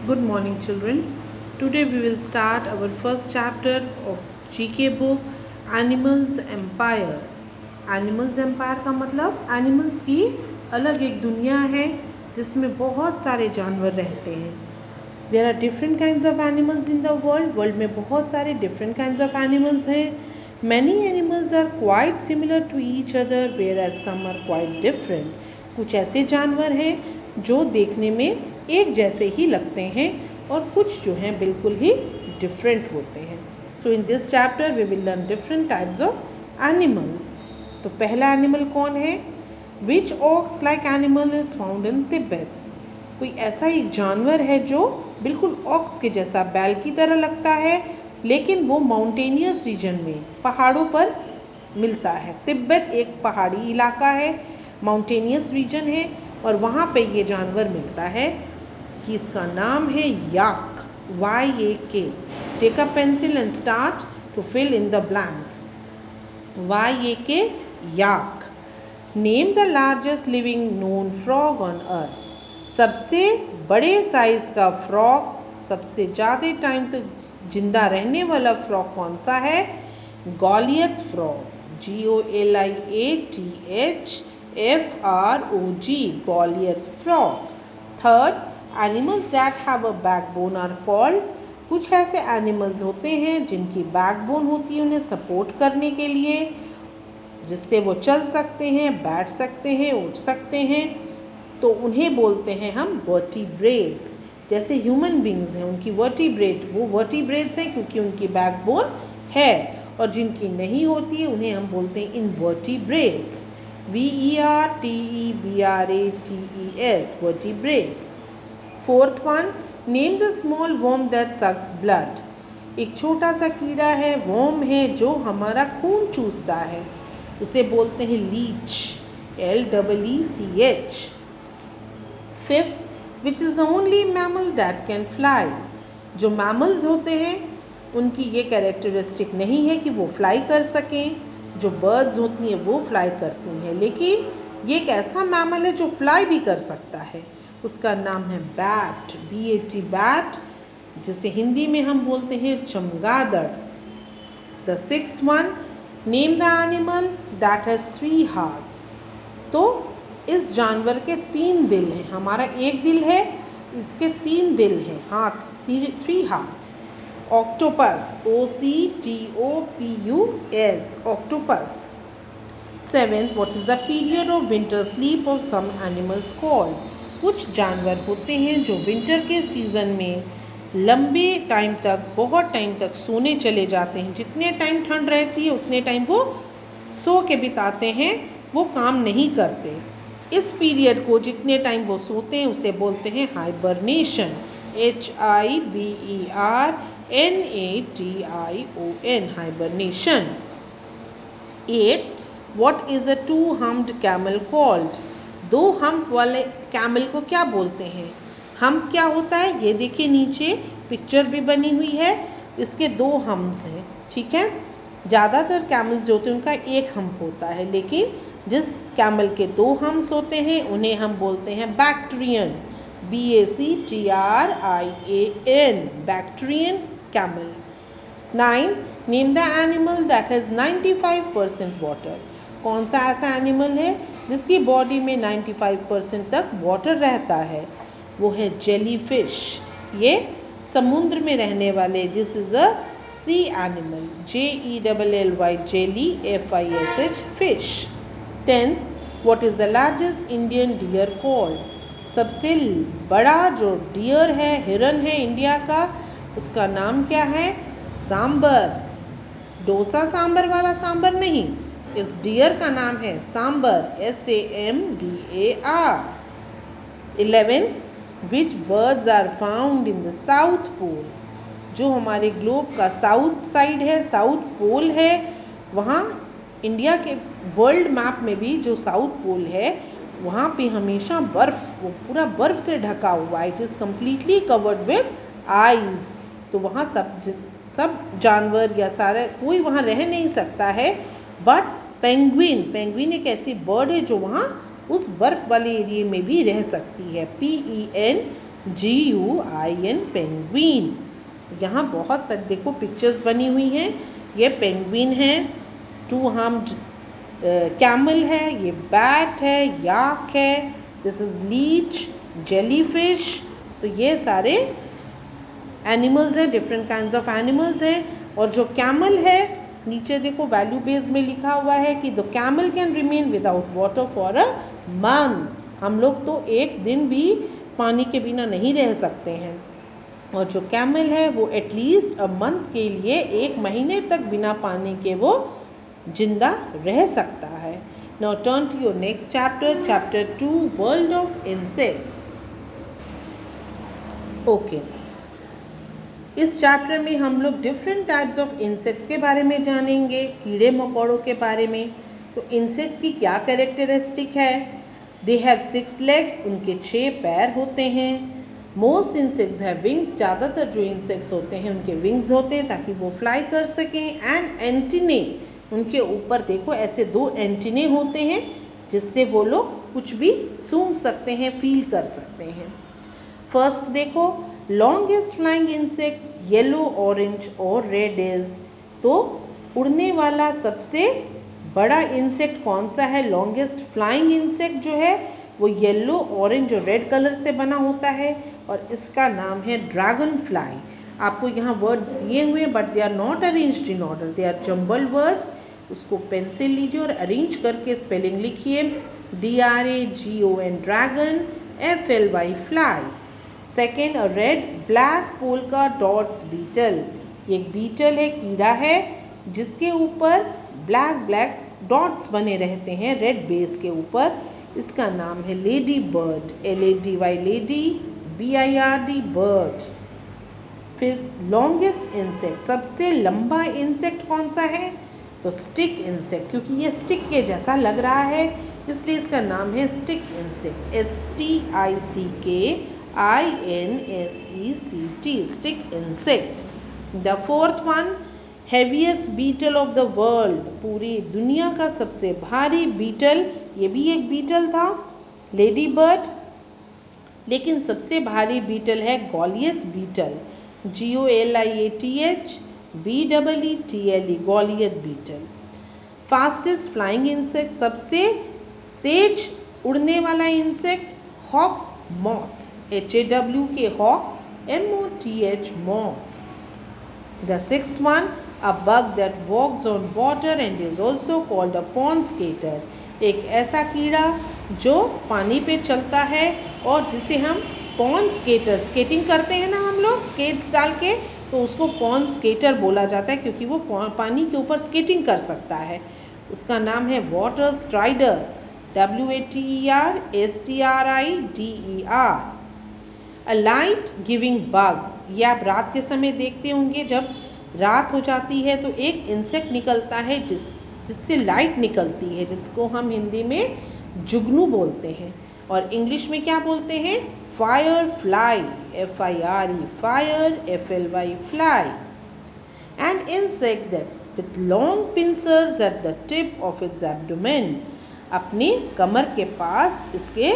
Good morning, children. Today we will start our first chapter of GK book Animals Empire. Animals Empire का मतलब animals की अलग एक दुनिया है जिसमें बहुत सारे जानवर रहते हैं. There are different kinds of animals in the world. World में बहुत सारे different kinds of animals हैं. Many animals are quite similar to each other, whereas some are quite different. कुछ ऐसे जानवर हैं जो देखने में एक जैसे ही लगते हैं और कुछ जो हैं बिल्कुल ही डिफरेंट होते हैं. So in this chapter we will learn different types of animals. तो पहला एनिमल कौन है? Which ox like animal is found in Tibet. कोई ऐसा एक जानवर है जो बिल्कुल ऑक्स के जैसा बैल की तरह लगता है, लेकिन वो माउंटेनियस रीजन में पहाड़ों पर मिलता है. तिब्बत एक पहाड़ी इलाका है, माउंटेनियस रीजन है और वहाँ पे ये जानवर मिलता है कि इसका नाम है yak. YAK. Take a pencil and start to fill in the blanks. YAK, yak. Name the largest living known frog on earth. सबसे बड़े साइज का फ्रॉग, सबसे ज़्यादा टाइम तक जिंदा रहने वाला फ्रॉग कौन सा है? गॉलियथ frog. GOLIATH Goliath frog. Third, animals that have a backbone are called. कुछ ऐसे एनिमल्स होते हैं जिनकी बैकबोन होती है उन्हें सपोर्ट करने के लिए, जिससे वो चल सकते हैं, बैठ सकते हैं, उठ सकते हैं, तो उन्हें बोलते हैं हम वर्टिब्रेट्स. जैसे ह्यूमन बींग्स हैं, उनकी वर्टिब्रेट, वो वर्टिब्रेट्स हैं क्योंकि उनकी बैकबोन है, और जिनकी नहीं होती है उन्हें हम बोलते हैं invertebrates. VERTEBRATES, vertebrates. Fourth one, name the small worm that sucks blood. एक छोटा सा कीड़ा है, worm है जो हमारा खून चूसता है, उसे बोलते हैं Leach. LEECH. Fifth, which is the only mammal that can fly. जो mammals होते हैं उनकी ये कैरेक्टरिस्टिक नहीं है कि वो फ्लाई कर सकें. जो बर्ड्स होती हैं वो फ्लाई करती हैं, लेकिन ये एक ऐसा मैमल है जो फ्लाई भी कर सकता है. उसका नाम है बैट. BAT, बैट, जिसे हिंदी में हम बोलते हैं चमगादड़. The sixth one, name the animal that has 3 hearts. तो इस जानवर के 3 दिल हैं. हमारा एक दिल है, इसके 3 दिल हैं, hearts, 3 hearts. Octopus. OCTOPUS, octopus. Seventh, what is the period of winter sleep of some animals called. कुछ जानवर होते हैं जो विंटर के सीज़न में लंबे टाइम तक, बहुत टाइम तक सोने चले जाते हैं. जितने टाइम ठंड रहती है उतने टाइम वो सो के बिताते हैं, वो काम नहीं करते. इस पीरियड को, जितने टाइम वो सोते हैं, उसे बोलते हैं hibernation. HIBERNATION, hibernation. 8. What is a two-humped camel called? 2 hump वाले कैमल को क्या बोलते हैं? हम्प क्या होता है? ये देखिए नीचे पिक्चर भी बनी हुई है, इसके 2 हम्प्स हैं. ठीक है, ज़्यादातर कैमल्स जो होते हैं उनका एक हम्प होता है, लेकिन जिस कैमल के 2 हम्प्स होते हैं उन्हें हम बोलते हैं Bactrian. BACTRIAN, Bactrian camel. 9. Name the animal that has 95% water. कौन सा ऐसा एनिमल है जिसकी बॉडी में 95% तक वाटर रहता है? वो है जेलीफिश. ये समुद्र में रहने वाले, this is a sea animal. JELLY, jelly, FISH, fish. 10th, what is the largest Indian deer called. सबसे बड़ा जो डियर है, हिरन है इंडिया का, उसका नाम क्या है? सांबर. डोसा सांबर वाला सांबर नहीं, इस डियर का नाम है sambar. SAMBAR. 11th, which birds are found in the south pole. जो हमारे ग्लोब का साउथ साइड है, साउथ पोल है, वहाँ इंडिया के वर्ल्ड मैप में भी जो साउथ पोल है वहाँ पे हमेशा बर्फ़, वो पूरा बर्फ़ से ढका हुआ. It is completely covered with eyes. तो वहाँ सब जानवर या सारा कोई वहाँ रह नहीं सकता है. बट पेंगुइन एक ऐसी बर्ड है जो वहाँ उस बर्फ़ वाले एरिया में भी रह सकती है. GUIN penguin. यहाँ बहुत सारे देखो पिक्चर्स बनी हुई हैं। ये पेंगुइन है, 2-armed कैमल है, ये बैट है, याक है, दिस इज लीच, जेलीफिश। तो ये सारे एनिमल्स हैं, डिफरेंट काइंड्स ऑफ एनिमल्स हैं। और जो कैमल है, नीचे देखो वैल्यू बेस में लिखा हुआ है कि the camel can remain without water for a month. हम लोग तो एक दिन भी पानी के बिना नहीं रह सकते हैं, और जो कैमल है वो एटलीस्ट अ मंथ के लिए 1 महीने तक बिना पानी के वो जिंदा रह सकता है। Now turn to your next chapter, chapter 2, world of insects. Okay, इस चैप्टर में हम लोग डिफरेंट टाइप्स ऑफ इंसेक्ट्स के बारे में जानेंगे, कीड़े मकोड़ों के बारे में। तो इंसेक्ट्स की क्या कैरेक्टरिस्टिक है? दे हैव 6 legs, उनके 6 पैर होते हैं। मोस्ट इंसेक्ट्स हैव विंग्स, ज़्यादातर जो इंसेक्ट्स होते हैं उनके विंग्स होते हैं ताकि वो फ्लाई कर सकें। एंड एंटीने, उनके ऊपर देखो ऐसे 2 एंटीने होते हैं जिससे वो लोग कुछ भी सूंघ सकते हैं, फील कर सकते हैं। फर्स्ट देखो, longest flying insect yellow, orange और रेड इज। तो उड़ने वाला सबसे बड़ा इंसेक्ट कौन सा है? लॉन्गेस्ट फ्लाइंग इंसेक्ट जो है वो येलो, ऑरेंज और रेड कलर से बना होता है, और इसका नाम है ड्रैगन फ्लाई। आपको यहाँ वर्ड्स दिए हुए हैं but they are not arranged in order, they are jumbled words. उसको पेंसिल लीजिए और अरेंज करके स्पेलिंग लिखिए। DRAGON dragon, FLY fly. Second, a red black polka dots beetle. एक बीटल है, कीड़ा है जिसके ऊपर ब्लैक डॉट्स बने रहते हैं रेड बेस के ऊपर। इसका नाम है lady bird, LADY lady, BIRD bird. फिर लॉन्गेस्ट इंसेक्ट, सबसे लंबा इंसेक्ट कौन सा है? तो स्टिक इंसेक्ट, क्योंकि ये स्टिक के जैसा लग रहा है इसलिए इसका नाम है stick insect, STICKINSECT, stick insect. The fourth one, heaviest beetle of the world, पूरी दुनिया का सबसे भारी बीटल, ये भी एक बीटल था, लेडी बर्ड। लेकिन सबसे भारी बीटल है Goliath beetle, GOLIATH BEETLE, Goliath beetle. Fastest flying insect, सबसे तेज उड़ने वाला insect, hawk moth, HAWK hawk, MOTH moth. The sixth one, a bug that walks on water and is also called a pond skater, एक ऐसा कीड़ा जो पानी पे चलता है और जिसे हम पॉन्ड स्केटर, स्केटिंग करते हैं ना हम लोग स्केट्स डाल के, तो उसको पॉन्ड स्केटर बोला जाता है क्योंकि वो पानी के ऊपर स्केटिंग कर सकता है। उसका नाम है वाटर स्ट्राइडर, WATERSTRIDER। अ लाइट गिविंग बग, ये आप रात के समय देखते होंगे, जब रात हो जाती है तो एक इंसेक्ट निकलता है जिससे लाइट निकलती है, जिसको हम हिंदी में जुगनू बोलते हैं, और इंग्लिश में क्या बोलते हैं? Fire fly, FIRE fire, FLY fly. And insect that with long pincers at the tip of its abdomen, अपने कमर के पास इसके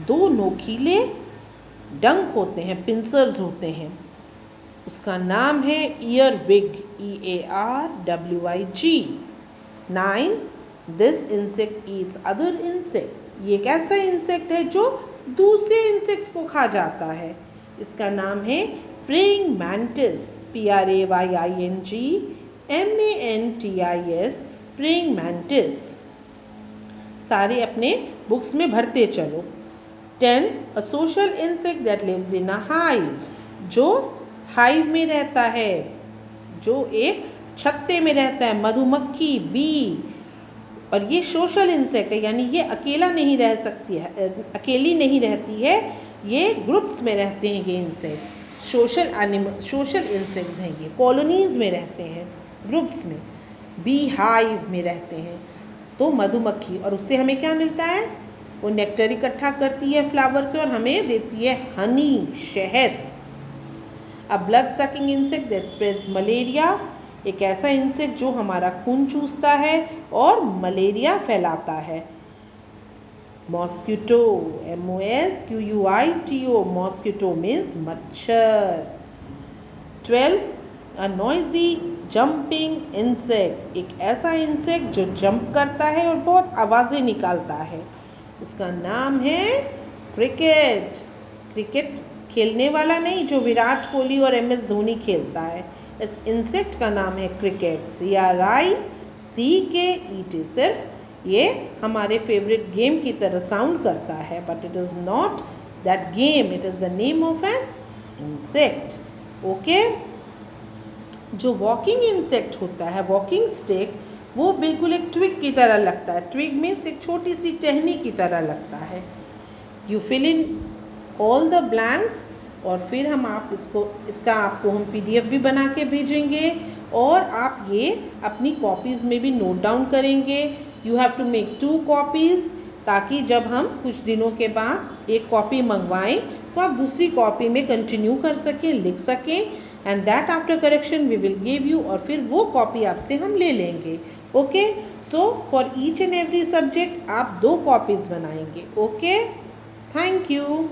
2 नोकीले डंक होते हैं, पिंसर्स होते हैं। उसका नाम है ईयरविग, EARWIG। 9, this insect Yeats other insect, ये एक ऐसा इंसेक्ट है जो दूसरे इंसेक्ट्स को खा जाता है। इसका नाम है praying mantis, PRAYING praying mantis. सारे अपने बुक्स में भरते चलो। 10, a social insect that lives in a hive, जो हाइव में रहता है, जो एक छत्ते में रहता है, मधुमक्खी, बी। और ये सोशल इंसेक्ट है, यानी ये अकेला नहीं रह सकती है, अकेली नहीं रहती है, ये ग्रुप्स में रहते हैं ये इंसेक्ट्स। सोशल इंसेक्ट्स हैं ये, कॉलोनीज़ में रहते हैं, ग्रुप्स में। बी हाइव में रहते हैं, तो मधुमक्खी, और उससे हमें क्या मिलता है? वो नेक्टर इकट्ठा करती है फ्लावर से और हमें देती है हनी, शहद। अ blood sucking insect that spreads malaria, एक ऐसा इंसेक्ट जो हमारा खून चूसता है और मलेरिया फैलाता है। मॉस्किटो, MOSQUITO, मॉस्किटो मीन्स मच्छर। 12th, अ नॉइजी जंपिंग इंसेक्ट, एक ऐसा इंसेक्ट जो जंप करता है और बहुत आवाज़ें निकालता है, उसका नाम है क्रिकेट। क्रिकेट खेलने वाला नहीं, जो विराट कोहली और MS धोनी खेलता है, इस इंसेक्ट का नाम है क्रिकेट। CRICKET। सिर्फ ये हमारे फेवरेट गेम की तरह साउंड करता है, but it is not that game, it is the name of an insect. Okay, जो वॉकिंग इंसेक्ट होता है, वॉकिंग स्टिक, वो बिल्कुल एक ट्विग की तरह लगता है। ट्विग मीन्स एक छोटी सी टहनी की तरह लगता है। You fill in all the blanks, और फिर इसका आपको हम PDF भी बना के भेजेंगे, और आप ये अपनी कॉपीज़ में भी नोट डाउन करेंगे। You have to make 2 copies, ताकि जब हम कुछ दिनों के बाद एक कॉपी मंगवाएं तो आप दूसरी कॉपी में कंटिन्यू कर सकें, लिख सकें, and that after correction we will give you, और फिर वो कॉपी आपसे हम ले लेंगे। Okay, so for each and every subject आप 2 कॉपीज़ बनाएंगे। Okay, thank you.